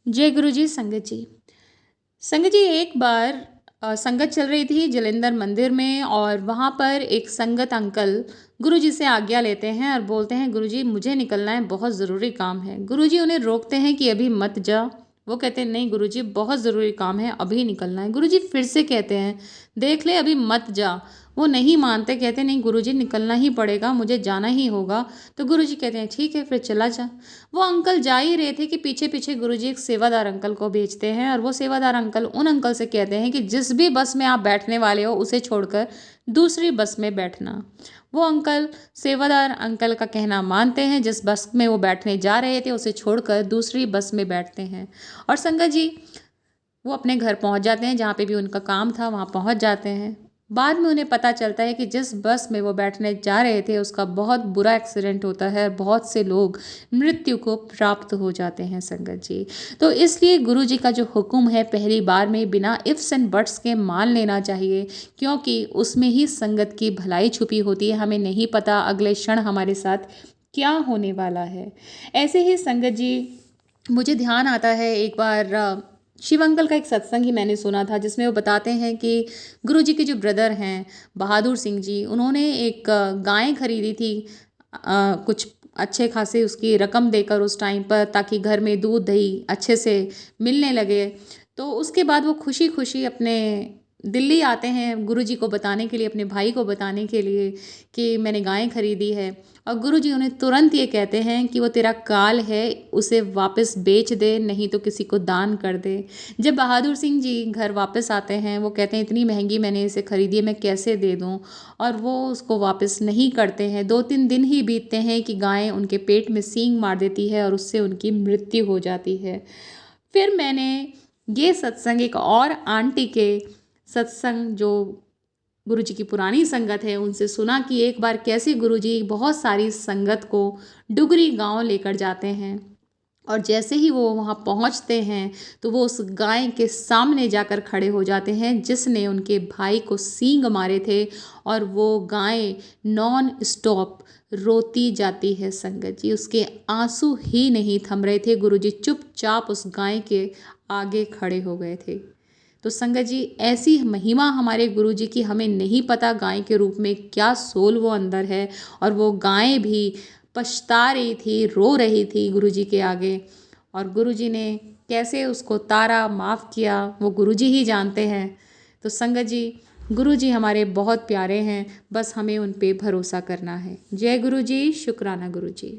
जय गुरु जी। संगत जी, संगत जी, एक बार संगत चल रही थी जलंधर मंदिर में, और वहाँ पर एक संगत अंकल गुरु जी से आज्ञा लेते हैं और बोलते हैं, गुरु जी मुझे निकलना है, बहुत ज़रूरी काम है। गुरु जी उन्हें रोकते हैं कि अभी मत जा। वो कहते हैं, नहीं गुरु जी, बहुत ज़रूरी काम है, अभी निकलना है। गुरु जी फिर से कहते हैं, देख ले, अभी मत जा। वो नहीं मानते, कहते नहीं गुरु जी, निकलना ही पड़ेगा, मुझे जाना ही होगा। तो गुरु जी कहते हैं, ठीक है फिर चला जा। वो अंकल जा ही रहे थे कि पीछे पीछे गुरुजी एक सेवादार अंकल को भेजते हैं, और वो सेवादार अंकल उन अंकल से कहते हैं कि जिस भी बस में आप बैठने वाले हो उसे छोड़कर दूसरी बस में बैठना। वो अंकल सेवादार अंकल का कहना मानते हैं, जिस बस में वो बैठने जा रहे थे उसे छोड़कर दूसरी बस में बैठते हैं। और संगत जी, वो अपने घर पहुंच जाते हैं, जहाँ पे भी उनका काम था वहाँ पहुंच जाते हैं। बाद में उन्हें पता चलता है कि जिस बस में वो बैठने जा रहे थे उसका बहुत बुरा एक्सीडेंट होता है, बहुत से लोग मृत्यु को प्राप्त हो जाते हैं संगत जी। तो इसलिए गुरु जी का जो हुक्म है, पहली बार में बिना इफ्स एंड बट्स के मान लेना चाहिए, क्योंकि उसमें ही संगत की भलाई छुपी होती है। हमें नहीं पता अगले क्षण हमारे साथ क्या होने वाला है। ऐसे ही संगत जी, मुझे ध्यान आता है एक बार शिव अंकल का एक सत्संग ही मैंने सुना था, जिसमें वो बताते हैं कि गुरु जी के जो ब्रदर हैं बहादुर सिंह जी, उन्होंने एक गाय खरीदी थी, कुछ अच्छे खासे उसकी रकम देकर उस टाइम पर, ताकि घर में दूध दही अच्छे से मिलने लगे। तो उसके बाद वो खुशी खुशी अपने दिल्ली आते हैं गुरु जी को बताने के लिए, अपने भाई को बताने के लिए कि मैंने गाय खरीदी है। और गुरु जी उन्हें तुरंत ये कहते हैं कि वो तेरा काल है, उसे वापस बेच दे, नहीं तो किसी को दान कर दे। जब बहादुर सिंह जी घर वापस आते हैं, वो कहते हैं इतनी महंगी मैंने इसे खरीदी है, मैं कैसे दे दूँ। और वो उसको वापस नहीं करते हैं। 2-3 दिन ही बीतते हैं कि गाय उनके पेट में सींग मार देती है और उससे उनकी मृत्यु हो जाती है। फिर मैंने ये सत्संग एक और आंटी के सत्संग, जो गुरुजी की पुरानी संगत है, उनसे सुना कि एक बार कैसे गुरुजी बहुत सारी संगत को डुगरी गांव लेकर जाते हैं, और जैसे ही वो वहाँ पहुँचते हैं तो वो उस गाय के सामने जाकर खड़े हो जाते हैं जिसने उनके भाई को सींग मारे थे, और वो गाय नॉन स्टॉप रोती जाती है संगत जी। उसके आंसू ही नहीं थम रहे थे। गुरुजी चुपचाप उस गाय के आगे खड़े हो गए थे। तो संगत जी, ऐसी महिमा हमारे गुरु जी की, हमें नहीं पता गाय के रूप में क्या सोल वो अंदर है। और वो गाय भी पछता रही थी, रो रही थी गुरु जी के आगे, और गुरु जी ने कैसे उसको तारा, माफ़ किया, वो गुरु जी ही जानते हैं। तो संगत जी, गुरु जी हमारे बहुत प्यारे हैं, बस हमें उन पे भरोसा करना है। जय गुरु जी, शुक्राना गुरु जी।